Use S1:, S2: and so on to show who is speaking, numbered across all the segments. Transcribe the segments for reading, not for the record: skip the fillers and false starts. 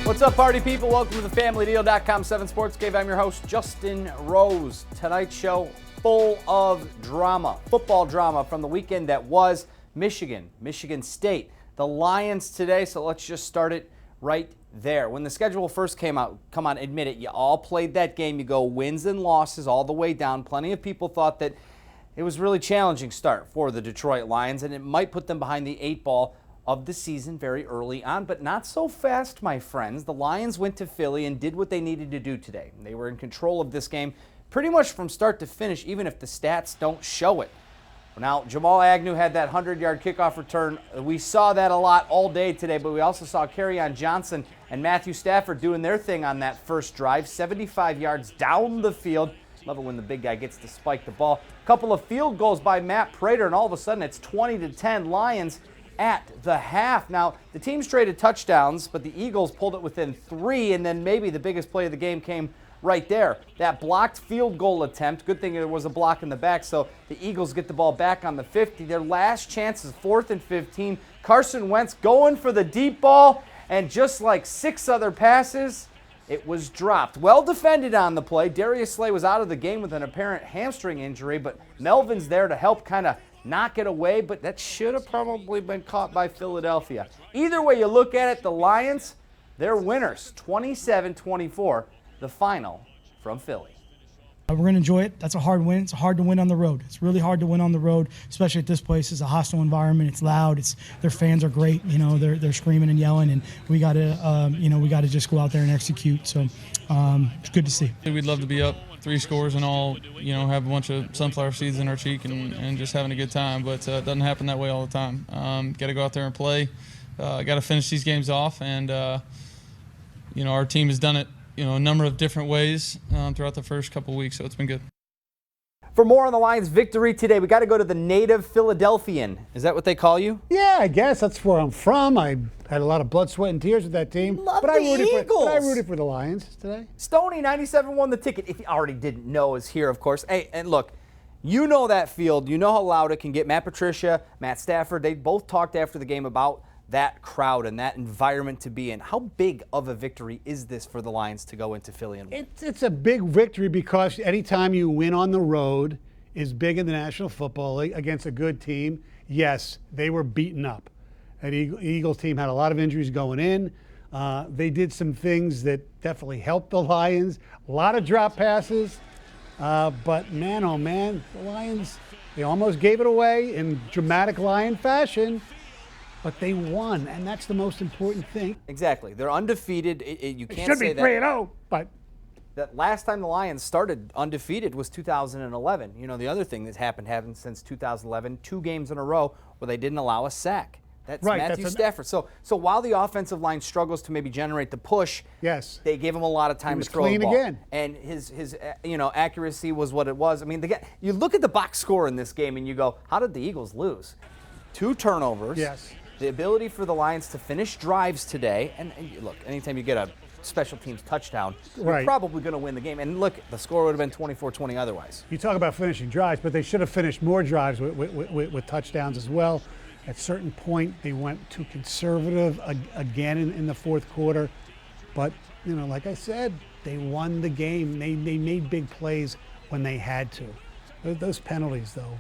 S1: What's up, party people? Welcome to the FamilyDeal.com 7 Sports Cave. I'm your host, Justin Rose. Tonight's show full of drama, football drama from the weekend that was Michigan State, the Lions today. So let's just start it right there. When the schedule first came out, come on, admit it, you all played that game. You go wins and losses all the way down. Plenty of people thought that it was a really challenging start for the Detroit Lions, and it might put them behind the 8 ball of the season very early on, but not so fast, my friends. The Lions went to Philly and did what they needed to do today. They were in control of this game pretty much from start to finish, even if the stats don't show it. Now, Jamal Agnew had that 100-yard kickoff return. We saw that a lot all day today, but we also saw Kerryon Johnson and Matthew Stafford doing their thing on that first drive, 75 yards down the field. Love it when the big guy gets to spike the ball. A couple of field goals by Matt Prater, and all of a sudden it's 20-10 Lions at the half. Now, the teams traded touchdowns, but the Eagles pulled it within 3, and then maybe the biggest play of the game came right there. That blocked field goal attempt. Good thing there was a block in the back, so the Eagles get the ball back on the 50. Their last chance is 4th and 15. Carson Wentz going for the deep ball, and just like 6 other passes, it was dropped. Well defended on the play. Darius Slay was out of the game with an apparent hamstring injury, but Melvin's there to help kind of knock it away, but that should have probably been caught by Philadelphia. Either way you look at it, the Lions, they're winners. 27-24, the final from Philly.
S2: We're going to enjoy it. That's a hard win. It's hard to win on the road. It's really hard to win on the road, especially at this place. It's a hostile environment. It's loud. Their fans are great. You know, they're screaming and yelling, and we got to just go out there and execute. So it's good to see.
S3: We'd love to be up 3 scores and all, have a bunch of sunflower seeds in our cheek and just having a good time. But it doesn't happen that way all the time. Got to go out there and play. Got to finish these games off, and our team has done it a number of different ways throughout the first couple of weeks, so it's been good.
S1: For more on the Lions' victory today, we got to go to the native Philadelphian. Is that what they call you?
S4: Yeah, I guess that's where I'm from. I had a lot of blood, sweat, and tears with that team.
S1: But I
S4: rooted for the Lions today.
S1: Stoney, 97 won the ticket. If you already didn't know, is here, of course. Hey, and look, you know that field. You know how loud it can get. Matt Patricia, Matt Stafford, they both talked after the game about that crowd and that environment to be in. How big of a victory is this for the Lions to go into Philly and win?
S4: It's a big victory because anytime you win on the road is big in the National Football League against a good team. Yes, they were beaten up. The Eagles team had a lot of injuries going in. They did some things that definitely helped the Lions. A lot of drop passes. But man, oh man, the Lions, they almost gave it away in dramatic Lion fashion. But they won, and that's the most important thing.
S1: Exactly. They're undefeated. You can't say that.
S4: Should be 3-0, but
S1: that last time the Lions started undefeated was 2011. The other thing that's happened since 2011, 2 games in a row where they didn't allow a sack. That's right, Matthew Stafford. So while the offensive line struggles to maybe generate the push,
S4: yes,
S1: they gave him a lot of time to throw the ball. Again. And his accuracy was what it was. I mean, you look at the box score in this game and you go, how did the Eagles lose? 2 turnovers.
S4: Yes.
S1: The ability for the Lions to finish drives today, and look, anytime you get a special teams touchdown, you're probably going to win the game. And look, the score would have been 24-20 otherwise.
S4: You talk about finishing drives, but they should have finished more drives with touchdowns as well. At a certain point, they went too conservative again in the fourth quarter. But, like I said, they won the game. They made big plays when they had to. Those penalties, though,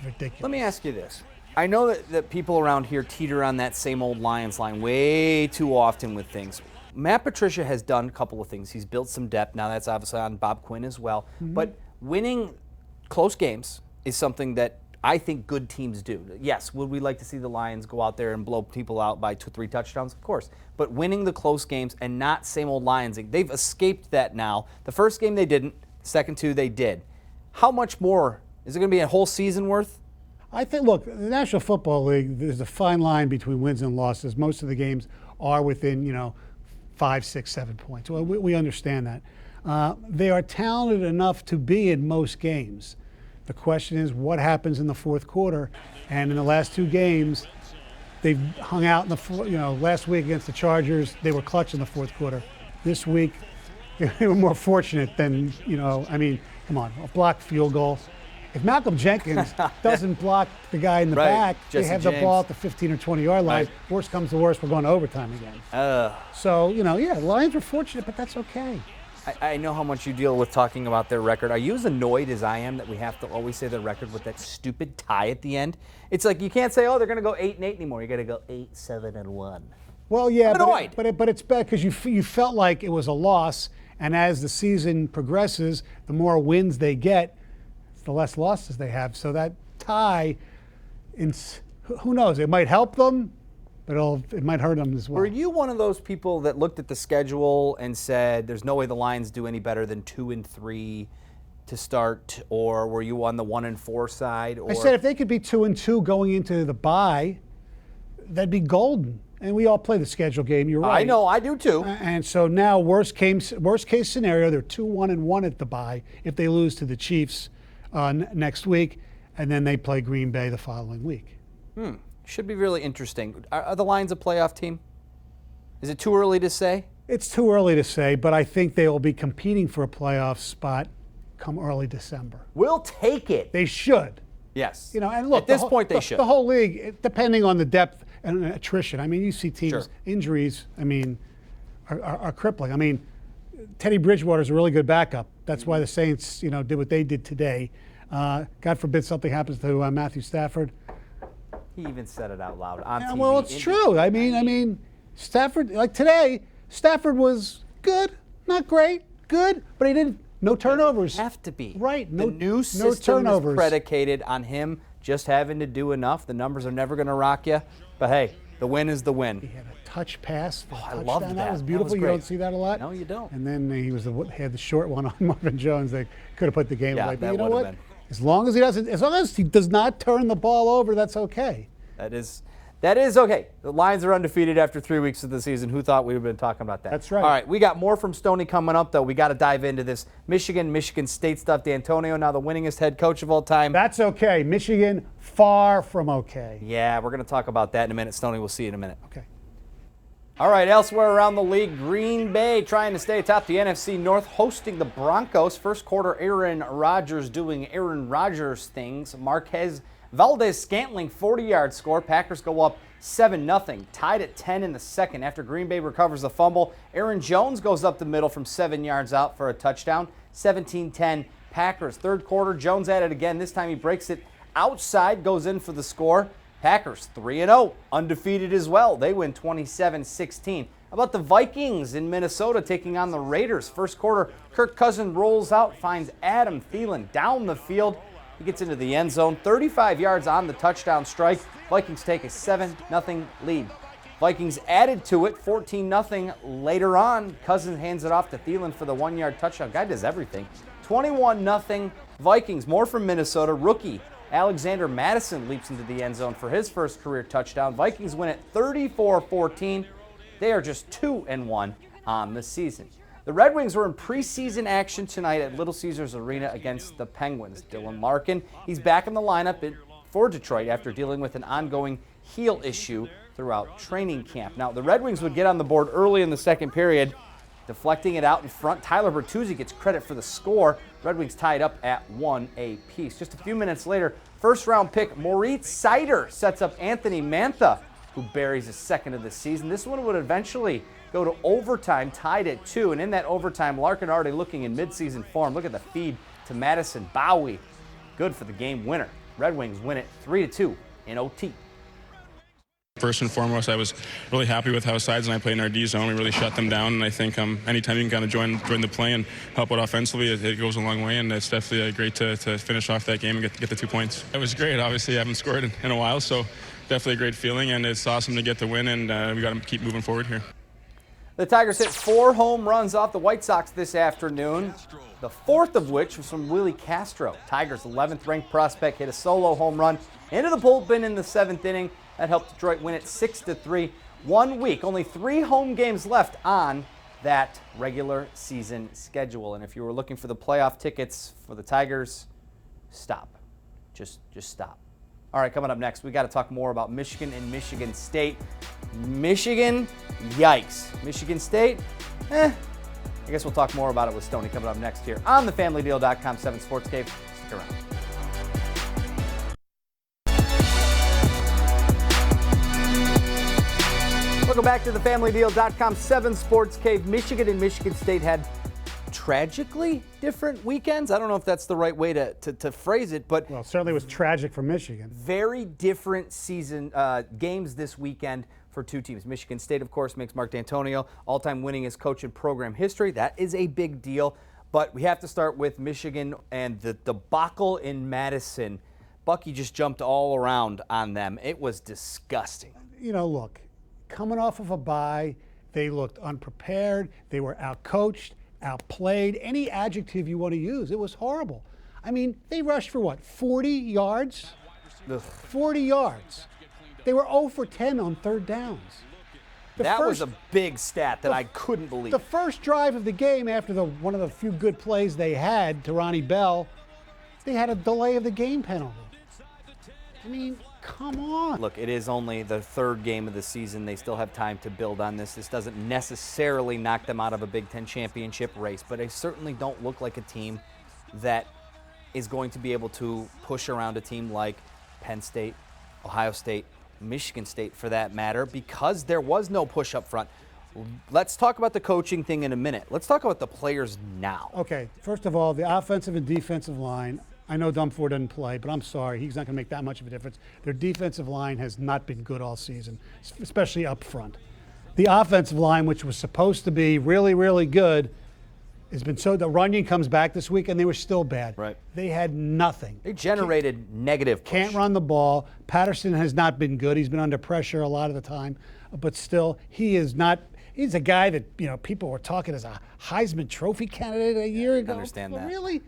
S4: ridiculous.
S1: Let me ask you this. I know that people around here teeter on that same old Lions line way too often with things. Matt Patricia has done a couple of things. He's built some depth. Now that's obviously on Bob Quinn as well. Mm-hmm. But winning close games is something that I think good teams do. Yes, would we like to see the Lions go out there and blow people out by 2-3 touchdowns? Of course. But winning the close games and not same old Lions, they've escaped that now. The first game they didn't. The second 2 they did. How much more? Is it going to be a whole season worth?
S4: I think, look, the National Football League, there's a fine line between wins and losses. Most of the games are within, 5, 6, 7 points. Well, we understand that. They are talented enough to be in most games. The question is what happens in the fourth quarter. And in the last 2 games, they've hung out in the, last week against the Chargers, they were clutch in the fourth quarter. This week, they were more fortunate than, come on, a blocked field goal. if Malcolm Jenkins doesn't block the guy in the back,
S1: Jesse
S4: they have the
S1: James.
S4: ball at the 15 or 20-yard line. Worst comes to worst, we're going to overtime again. So, the Lions were fortunate, but that's okay.
S1: I know how much you deal with talking about their record. Are you as annoyed as I am that we have to always say their record with that stupid tie at the end? It's like you can't say, oh, they're going to go 8-8 anymore. You got to go 8-7-1.
S4: Well, yeah,
S1: I'm annoyed.
S4: but it's bad because you felt like it was a loss, and as the season progresses, the more wins they get, the less losses they have. So that tie, who knows? It might help them, but it might hurt them as well.
S1: Were you one of those people that looked at the schedule and said, there's no way the Lions do any better than 2-3 to start, or were you on the 1-4 side? Or?
S4: I said if they could be 2-2 going into the bye, that'd be golden. And we all play the schedule game. You're right.
S1: I know, I do too.
S4: And so now, worst case scenario, they're 2-1-1 at the bye if they lose to the Chiefs next week, and then they play Green Bay the following week.
S1: Should be really interesting. Are the Lions a playoff team? Is it too early to say?
S4: It's too early to say, but I think they will be competing for a playoff spot come early December.
S1: We'll take it.
S4: They should.
S1: Yes.
S4: And look,
S1: at this point they should.
S4: The whole league, depending on the depth and attrition. I mean, you see teams, injuries, are crippling. Teddy Bridgewater's a really good backup. That's why the Saints, did what they did today. God forbid something happens to Matthew Stafford.
S1: He even said it out loud on TV.
S4: Well, it's true. I mean, Stafford, like today, Stafford was good, not great, good, but he didn't. No turnovers.
S1: Have to be.
S4: Right.
S1: The new system is predicated on him just having to do enough. The numbers are never going to rock you. But hey, the win is the win.
S4: He had a touch pass for a touchdown.
S1: I loved that.
S4: That was beautiful.
S1: That was
S4: you don't see that a lot.
S1: No, you don't.
S4: And then he had the short one on Marvin Jones. They could have put the game away. But you know what?
S1: Been.
S4: As long as he does not turn the ball over, that's okay.
S1: That is okay. The Lions are undefeated after 3 weeks of the season. Who thought we would have been talking about that?
S4: That's right.
S1: All right, we got more from Stoney coming up, though. We got to dive into this Michigan State stuff. Dantonio, now the winningest head coach of all time.
S4: That's okay. Michigan, far from okay.
S1: Yeah, we're going to talk about that in a minute. Stoney, we'll see you in a minute.
S4: Okay.
S1: All right, elsewhere around the league, Green Bay trying to stay atop the NFC North, hosting the Broncos. First quarter, Aaron Rodgers doing Aaron Rodgers things. Marquez Valdez-Scantling, 40-yard score. Packers go up 7-0, tied at 10 in the second after Green Bay recovers the fumble. Aaron Jones goes up the middle from 7 yards out for a touchdown. 17-10 Packers. Third quarter, Jones at it again. This time he breaks it outside, goes in for the score. Packers 3-0, undefeated as well. They win 27-16. How about the Vikings in Minnesota taking on the Raiders? First quarter, Kirk Cousins rolls out, finds Adam Thielen down the field. He gets into the end zone, 35 yards on the touchdown strike. Vikings take a 7-0 lead. Vikings added to it, 14-0 later on. Cousins hands it off to Thielen for the 1-yard touchdown. Guy does everything. 21-0 Vikings. More from Minnesota. Rookie Alexander Madison leaps into the end zone for his first career touchdown. Vikings win it 34-14. They are just 2-1 on the season. The Red Wings were in preseason action tonight at Little Caesars Arena against the Penguins. Dylan Larkin, he's back in the lineup for Detroit after dealing with an ongoing heel issue throughout training camp. Now, the Red Wings would get on the board early in the second period, deflecting it out in front. Tyler Bertuzzi gets credit for the score. Red Wings tied up at 1 apiece. Just a few minutes later, first-round pick Moritz Seider sets up Anthony Mantha, who buries his second of the season. This one would eventually go to overtime, tied at 2. And in that overtime, Larkin already looking in midseason form. Look at the feed to Madison Bowie. Good for the game winner. Red Wings win it 3-2 in OT.
S5: First and foremost, I was really happy with how Sides and I played in our D zone. We really shut them down, and I think anytime you can kind of join the play and help out offensively, it goes a long way, and it's definitely great to finish off that game and get the 2 points. It was great. Obviously, I haven't scored in a while, so definitely a great feeling, and it's awesome to get the win, and we got to keep moving forward here.
S1: The Tigers hit 4 home runs off the White Sox this afternoon, the fourth of which was from Willie Castro. Tigers' 11th ranked prospect hit a solo home run into the bullpen in the 7th inning. That helped Detroit win it 6-3. 1 week, only 3 home games left on that regular season schedule. And if you were looking for the playoff tickets for the Tigers, stop. Just stop. All right, coming up next, we got to talk more about Michigan and Michigan State. Michigan, yikes. Michigan State, I guess we'll talk more about it with Stoney coming up next here on the FamilyDeal.com 7 Sports Cave. Stick around. Welcome back to the FamilyDeal.com 7 Sports Cave. Michigan and Michigan State had tragically different weekends. I don't know if that's the right way to phrase it, but
S4: Well, it certainly was tragic for Michigan.
S1: very different season games this weekend for two teams. Michigan State, of course, makes Mark Dantonio all-time winningest coach in program history. That is a big deal, but we have to start with Michigan and the debacle in Madison. Bucky just jumped all around on them. It was disgusting.
S4: You know, look, coming off of a bye, they looked unprepared. They were outcoached, outplayed, any adjective you want to use. It was horrible. I mean, they rushed for what, 40 yards?
S1: Ugh.
S4: 40 yards. They were 0 for 10 on third downs.
S1: That was a big stat that I couldn't believe.
S4: The first drive of the game after one of the few good plays they had to Ronnie Bell, they had a delay of the game penalty. I mean, come on.
S1: Look, it is only the third game of the season. They still have time to build on this. This doesn't necessarily knock them out of a Big Ten championship race, but they certainly don't look like a team that is going to be able to push around a team like Penn State, Ohio State, Michigan State for that matter, because there was no push up front. Let's talk about the coaching thing in a minute. Let's talk about the players now.
S4: Okay, first of all, the offensive and defensive line. I know Dumford doesn't play, but I'm sorry. He's not going to make that much of a difference. Their defensive line has not been good all season, especially up front. The offensive line, which was supposed to be really, really good, has been so. The Runyon comes back this week, and they were still bad.
S1: Right.
S4: They had nothing.
S1: They generated negative push.
S4: Can't run the ball. Patterson has not been good. He's been under pressure a lot of the time, but still, he is not. He's a guy that, you know, people were talking as a Heisman Trophy candidate a year ago.
S1: I understand that.
S4: Really?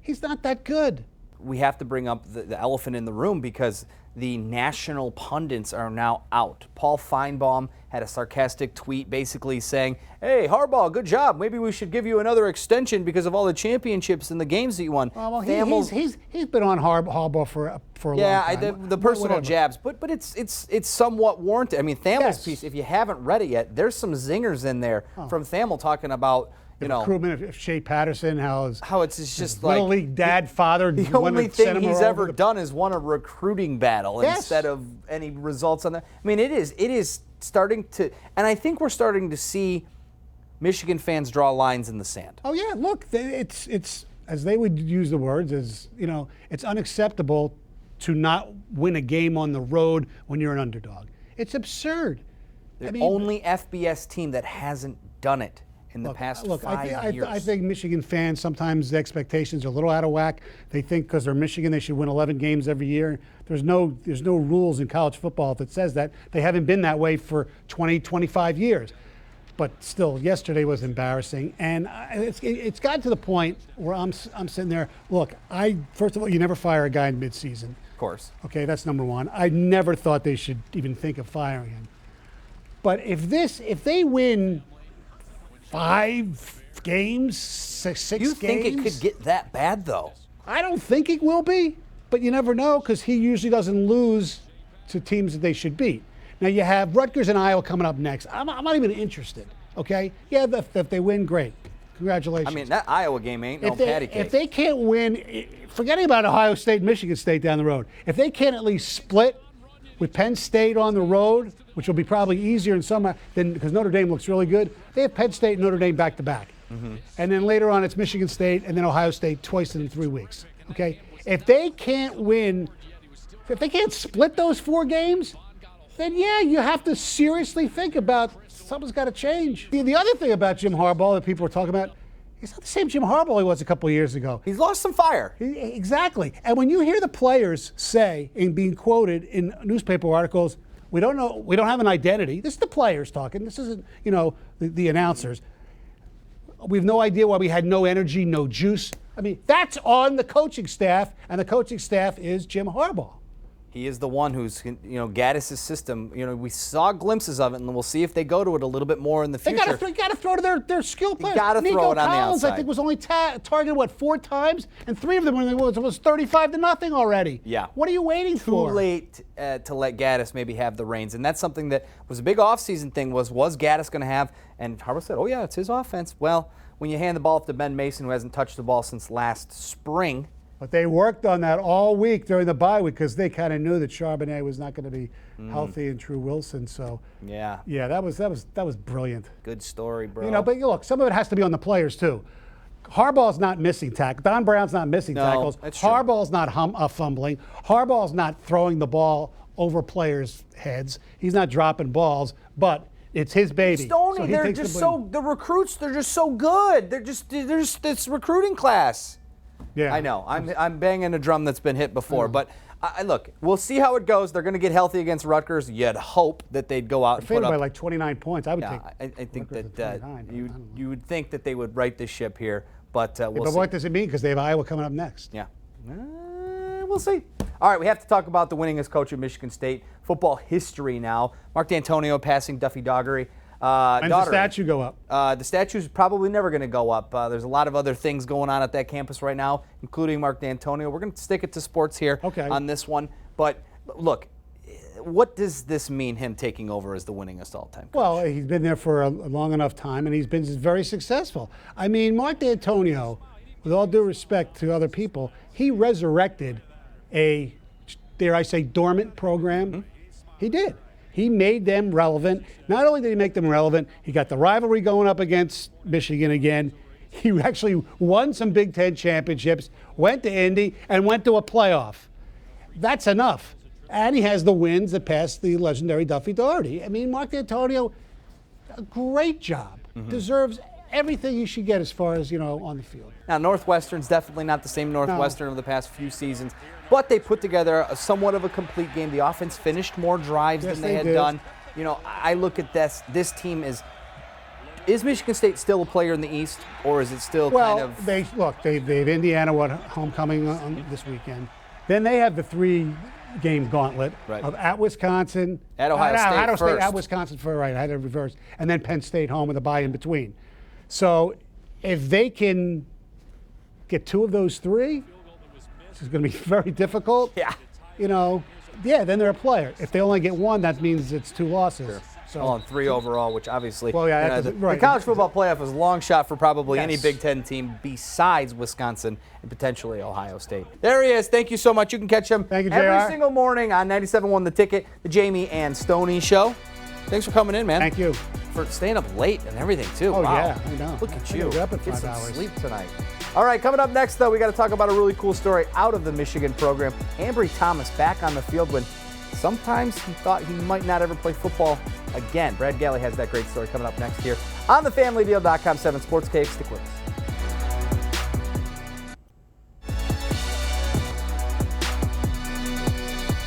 S4: He's not that good.
S1: We have to bring up the elephant in the room because the national pundits are now out. Paul Feinbaum had a sarcastic tweet basically saying, hey, Harbaugh, good job. Maybe we should give you another extension because of all the championships and the games that you won.
S4: Well, he's been on Harbaugh for a long time.
S1: Yeah, the personal jabs, but it's somewhat warranted. I mean, Thamel's piece, if you haven't read it yet, there's some zingers in there from Thamel talking about, you know,
S4: recruitment of Shea Patterson, how
S1: it's just like
S4: Little League dad, father.
S1: The only thing he's ever done is won a recruiting battle instead of any results on that. I mean, it is starting to, and I think we're starting to see Michigan fans draw lines in the sand.
S4: Oh yeah, look, it's as they would use the words, as you know, it's unacceptable to not win a game on the road when you're an underdog. It's absurd.
S1: The only FBS team that hasn't done it in the past 5 years.
S4: I think Michigan fans, sometimes the expectations are a little out of whack. They think because they're Michigan, they should win 11 games every year. There's no rules in college football that says that. They haven't been that way for 20, 25 years. But still, yesterday was embarrassing. And it's gotten to the point where I'm sitting there. Look, first of all, you never fire a guy in midseason.
S1: Of course.
S4: Okay, that's number one. I never thought they should even think of firing him. But if they win 5 games, six games.
S1: You think it could get that bad, though?
S4: I don't think it will be, but you never know because he usually doesn't lose to teams that they should beat. Now, you have Rutgers and Iowa coming up next. I'm not even interested, okay? Yeah, if they win, great. Congratulations.
S1: I mean, that Iowa game ain't no patty cake.
S4: If they can't win, forgetting about Ohio State, Michigan State down the road, if they can't at least split with Penn State on the road, which will be probably easier in some than because Notre Dame looks really good. They have Penn State and Notre Dame back to back. And then later on it's Michigan State and then Ohio State twice in 3 weeks. Okay? If they can't win, if they can't split those 4 games, then yeah, you have to seriously think about something's got to change. The other thing about Jim Harbaugh that people are talking about, he's not the same Jim Harbaugh he was a couple of years ago.
S1: He's lost some fire.
S4: Exactly. And when you hear the players say, and being quoted in newspaper articles, we don't know, we don't have an identity. This is the players talking. This isn't, you know, the announcers. We have no idea why we had no energy, no juice. I mean, that's on the coaching staff, and the coaching staff is Jim Harbaugh.
S1: He is the one who's, you know, Gaddis' system. You know, we saw glimpses of it, and we'll see if they go to it a little bit more in the future.
S4: They got to throw to their skill players.
S1: You got to throw it on the outside.
S4: I think was only targeted 4 times, and 3 of them when it was 35-0 already.
S1: Yeah.
S4: What are you waiting for?
S1: Too late to let Gaddis maybe have the reins, and that's something that was a big offseason thing. Was Gaddis going to have? And Harbaugh said, "Oh yeah, it's his offense." Well, when you hand the ball off to Ben Mason, who hasn't touched the ball since last spring,
S4: But they worked on that all week during the bye week because they kind of knew that Charbonnet was not going to be healthy and True Wilson. So
S1: Yeah.
S4: that was brilliant.
S1: Good story, bro.
S4: You know, but look, some of it has to be on the players too. Harbaugh's not missing tackles. Don Brown's not missing tackles.
S1: That's true.
S4: Harbaugh's not fumbling. Harbaugh's not throwing the ball over players' heads. He's not dropping balls, but it's his baby.
S1: Stoney,
S4: So he
S1: they're
S4: takes
S1: just
S4: the
S1: so
S4: blame.
S1: the recruits. They're just so good. They're just this recruiting class.
S4: Yeah.
S1: I know. I'm banging a drum that's been hit before, but look, we'll see how it goes. They're going to get healthy against Rutgers. You'd hope that they'd go out and
S4: Favored
S1: put up.
S4: by like 29 points. I would
S1: Yeah,
S4: take.
S1: I think
S4: Rutgers
S1: that
S4: at 29, but I don't know.
S1: you would think that they would right this ship here, but we'll
S4: But
S1: see.
S4: what does it mean? Because they have Iowa coming up next.
S1: Yeah. We'll see. All right, we have to talk about the winningest coach at Michigan State. Football history now. Mark Dantonio passing Duffy Daugherty.
S4: And the statue go up.
S1: The statue's probably never going to go up. There's a lot of other things going on at that campus right now, including Mark Dantonio. We're going to stick it to sports here on this one. But look, what does this mean, him taking over as the winningest all-time coach?
S4: Well, he's been there for a long enough time, and he's been very successful. I mean, Mark Dantonio, with all due respect to other people, he resurrected a, dare I say, dormant program.
S1: Mm-hmm.
S4: He did. He made them relevant. Not only did he make them relevant, he got the rivalry going up against Michigan again. He actually won some Big Ten championships, went to Indy, and went to a playoff. That's enough. And he has the wins that passed the legendary Duffy Daugherty. I mean, Mark Dantonio, a great job. Deserves everything you should get as far as, on the field.
S1: Now, Northwestern's definitely not the same Northwestern of the past few seasons, but they put together somewhat of a complete game. The offense finished more drives than they had
S4: did.
S1: done. I look at this team is Michigan State still a player in the East, or is it still kind of...
S4: they've Indiana homecoming on this weekend. Then they have the 3-game gauntlet of at Wisconsin,
S1: At Ohio State first.
S4: At Wisconsin for I had it reversed, and then Penn State home with a bye in between. So if they can get 2 of those 3, which is going to be very difficult.
S1: Yeah.
S4: Then they're a player. If they only get 1, that means it's 2 losses.
S1: Sure.
S4: So
S1: on 3 overall, which obviously,
S4: right.
S1: the college football playoff is a long shot for probably any
S4: Yes.
S1: Big Ten team besides Wisconsin and potentially Ohio State. There he is. Thank you so much. You can catch him
S4: Thank you,
S1: every
S4: JR.
S1: single morning on 97.1 The Ticket, the Jamie and Stoney Show. Thanks for coming in, man.
S4: Thank you.
S1: For staying up late and everything, too.
S4: Oh,
S1: wow.
S4: yeah, I know.
S1: Look at
S4: I
S1: you.
S4: gotta get up at
S1: Get
S4: 5
S1: some
S4: hours.
S1: sleep tonight. All right, coming up next, though, we got to talk about a really cool story out of the Michigan program. Ambry Thomas back on the field when sometimes he thought he might not ever play football again. Brad Galley has that great story coming up next here on thefamilydeal.com 7 Sports Cave. Stick with us.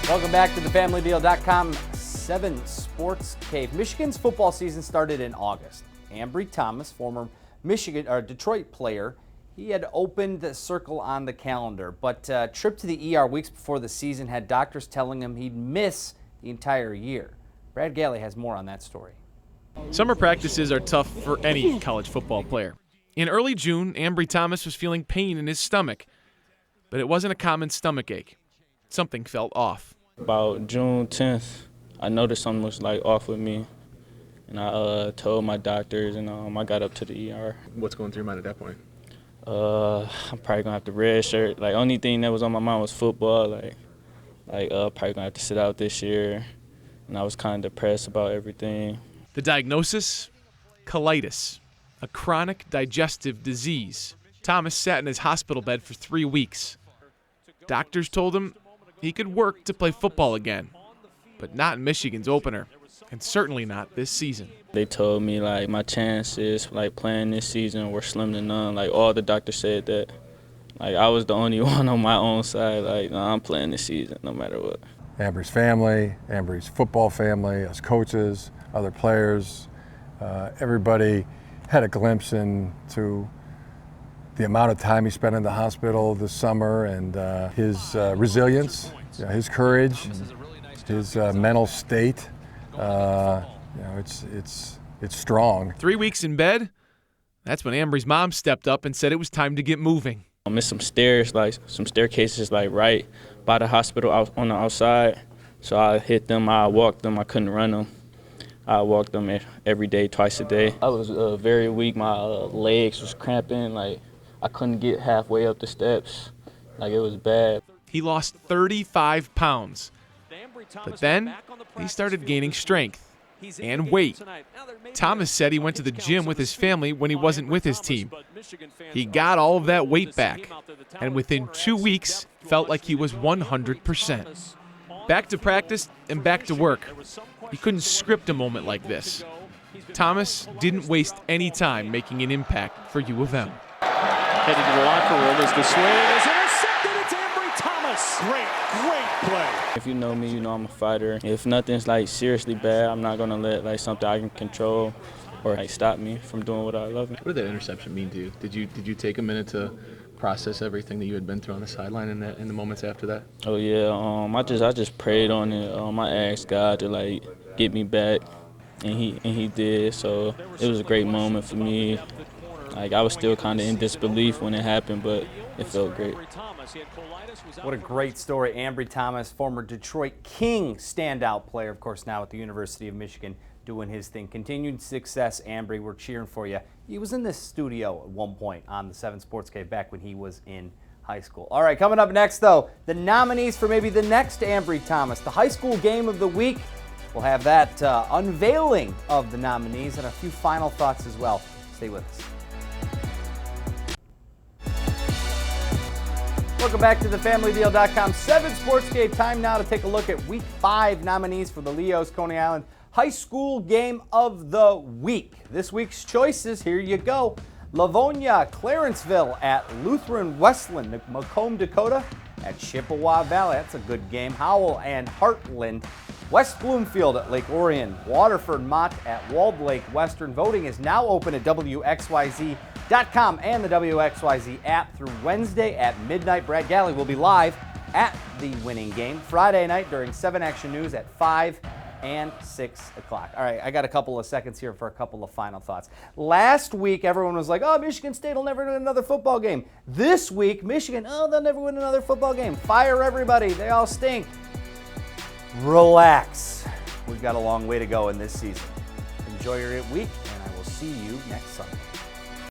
S1: Welcome back to thefamilydeal.com 7 Sports Cave. Michigan's football season started in August. Ambry Thomas, former Detroit player, he had opened the circle on the calendar, but trip to the ER weeks before the season had doctors telling him he'd miss the entire year. Brad Galley has more on that story.
S6: Summer practices are tough for any college football player. In early June, Ambry Thomas was feeling pain in his stomach, but it wasn't a common stomach ache. Something felt off.
S7: About June 10th, I noticed something was off with me, and I told my doctors, and I got up to the ER.
S8: What's going through your mind at that point?
S7: I'm probably gonna have to redshirt. Only thing that was on my mind was football. Probably gonna have to sit out this year, and I was kind of depressed about everything.
S6: The diagnosis? Colitis, a chronic digestive disease. Thomas sat in his hospital bed for 3 weeks. Doctors told him he could work to play football again, but not in Michigan's opener, and certainly not this season.
S7: They told me my chances playing this season were slim to none. All the doctors said that. I was the only one on my own side. No, I'm playing this season no matter what.
S9: Ambry's family, Ambry's football family, us coaches, other players, everybody had a glimpse into the amount of time he spent in the hospital this summer and his resilience, his courage, his mental state. It's strong.
S6: 3 weeks in bed? That's when Ambry's mom stepped up and said it was time to get moving.
S7: I missed some stairs, some staircases right by the hospital out on the outside. So I hit them, I walked them, I couldn't run them. I walked them every day, twice a day. I was very weak, my legs was cramping, I couldn't get halfway up the steps. Like, it was bad.
S6: He lost 35 pounds. But then he started gaining strength and weight. Thomas said he went to the gym with his family when he wasn't with his team. He got all of that weight back, and within 2 weeks, felt like he was 100%. Back to practice and back to work. You couldn't script a moment like this. Thomas didn't waste any time making an impact for U of M.
S8: Heading to the locker room as the swing is intercepted. It's Ambry Thomas. Great play.
S7: If you know me, you know I'm a fighter. If nothing's like seriously bad, I'm not gonna let like something I can control or like stop me from doing what I love.
S10: What did that interception mean to you? Did you take a minute to process everything that you had been through on the sideline in the moments after that?
S7: Oh yeah, I just prayed on it. I asked God to like get me back, and he did. So it was a great moment for me. Like, I was still kind of in disbelief when it happened, but it felt great.
S1: What a great story. Ambry Thomas, former Detroit King standout player, of course, now at the University of Michigan, doing his thing. Continued success, Ambry. We're cheering for you. He was in this studio at one point on the 7 Sports Cave back when he was in high school. All right, coming up next, though, the nominees for maybe the next Ambry Thomas, the high school game of the week. We'll have that unveiling of the nominees and a few final thoughts as well. Stay with us. Welcome back to the FamilyDeal.com 7 Sports Game. Time now to take a look at Week 5 nominees for the Leos Coney Island High School Game of the Week. This week's choices, here you go. Livonia, Clarenceville at Lutheran Westland, Macomb, Dakota at Chippewa Valley. That's a good game. Howell and Heartland. West Bloomfield at Lake Orion. Waterford Mott at Walled Lake Western. Voting is now open at WXYZ.com and the WXYZ app through Wednesday at midnight. Brad Galley will be live at the winning game Friday night during 7 Action News at 5 and 6 o'clock. All right, I got a couple of seconds here for a couple of final thoughts. Last week, everyone was like, oh, Michigan State will never win another football game. This week, Michigan, oh, they'll never win another football game. Fire everybody. They all stink. Relax. We've got a long way to go in this season. Enjoy your week, and I will see you next Sunday.